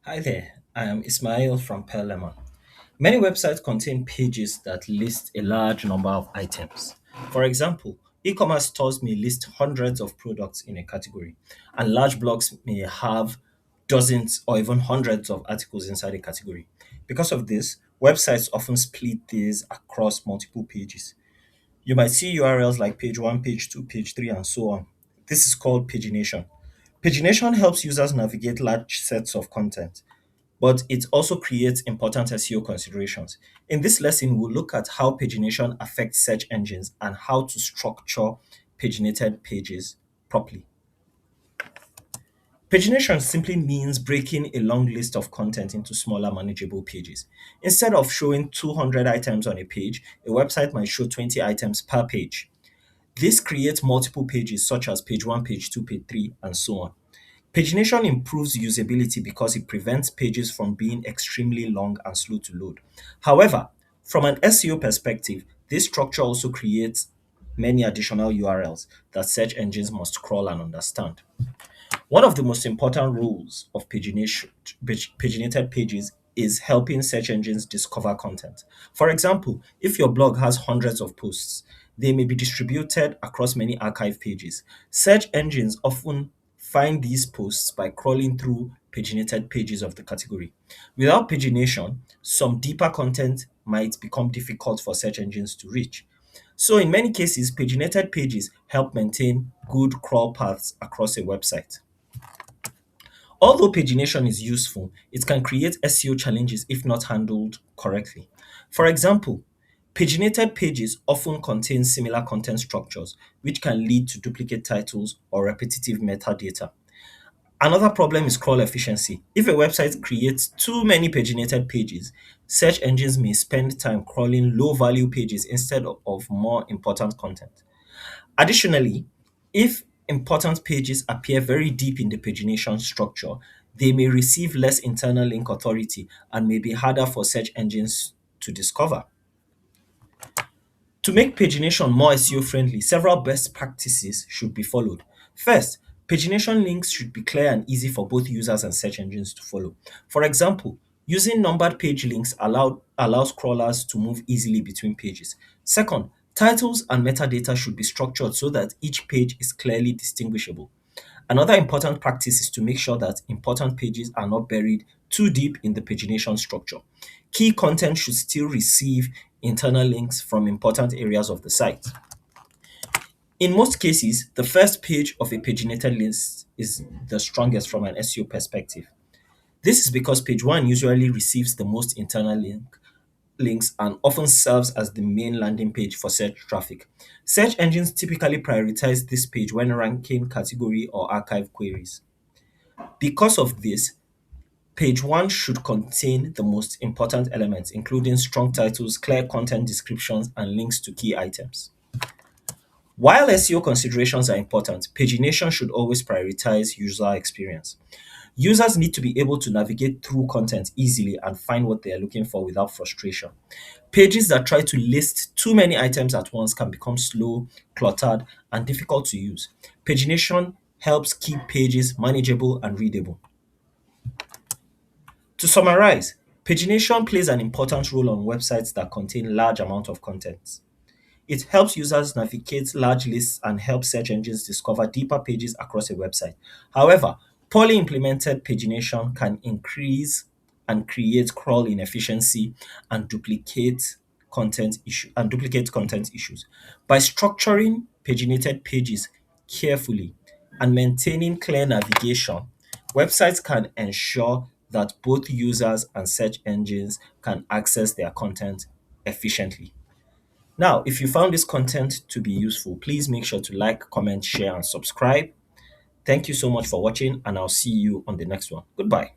Hi there, I am Ismail from Lemon. Many websites contain pages that list a large number of items. For example, e commerce stores may list hundreds of products in a category, and large blogs may have dozens or even hundreds of articles inside a category. Because of this, websites often split these across multiple pages. You might see URLs like page 1, page 2, page 3, and so on. This is called pagination. Pagination helps users navigate large sets of content, but it also creates important SEO considerations. In this lesson, we'll look at how pagination affects search engines and how to structure paginated pages properly. Pagination simply means breaking a long list of content into smaller, manageable pages. Instead of showing 200 items on a page, a website might show 20 items per page. This creates multiple pages such as page 1, page 2, page 3, and so on. Pagination improves usability because it prevents pages from being extremely long and slow to load. However, from an SEO perspective, this structure also creates many additional URLs that search engines must crawl and understand. One of the most important rules of paginated pages is helping search engines discover content. For example, if your blog has hundreds of posts, they may be distributed across many archive pages. Search engines often find these posts by crawling through paginated pages of the category. Without pagination, some deeper content might become difficult for search engines to reach. So, in many cases, paginated pages help maintain good crawl paths across a website. Although pagination is useful, it can create SEO challenges if not handled correctly. For example, paginated pages often contain similar content structures, which can lead to duplicate titles or repetitive metadata. Another problem is crawl efficiency. If a website creates too many paginated pages, search engines may spend time crawling low value pages instead of more important content. Additionally, if important pages appear very deep in the pagination structure, they may receive less internal link authority and may be harder for search engines to discover. To make pagination more SEO friendly, several best practices should be followed. First, pagination links should be clear and easy for both users and search engines to follow. For example, using numbered page links allows crawlers to move easily between pages. Second, titles and metadata should be structured so that each page is clearly distinguishable. Another important practice is to make sure that important pages are not buried too deep in the pagination structure. Key content should still receive internal links from important areas of the site. In most cases, the first page of a paginated list is the strongest from an SEO perspective. This is because page 1 usually receives the most internal links and often serves as the main landing page for search traffic. Search engines typically prioritize this page when ranking category or archive queries. Because of this, page 1 should contain the most important elements, including strong titles, clear content descriptions, and links to key items. While SEO considerations are important, pagination should always prioritize user experience. Users need to be able to navigate through content easily and find what they are looking for without frustration. Pages that try to list too many items at once can become slow, cluttered, and difficult to use. Pagination helps keep pages manageable and readable. To summarize, pagination plays an important role on websites that contain large amounts of content. It helps users navigate large lists and helps search engines discover deeper pages across a website. However, poorly implemented pagination can increase and create crawl inefficiency and duplicate content issues. By structuring paginated pages carefully and maintaining clear navigation, websites can ensure that both users and search engines can access their content efficiently. Now, if you found this content to be useful, please make sure to like, comment, share, and subscribe. Thank you so much for watching, and I'll see you on the next one. Goodbye.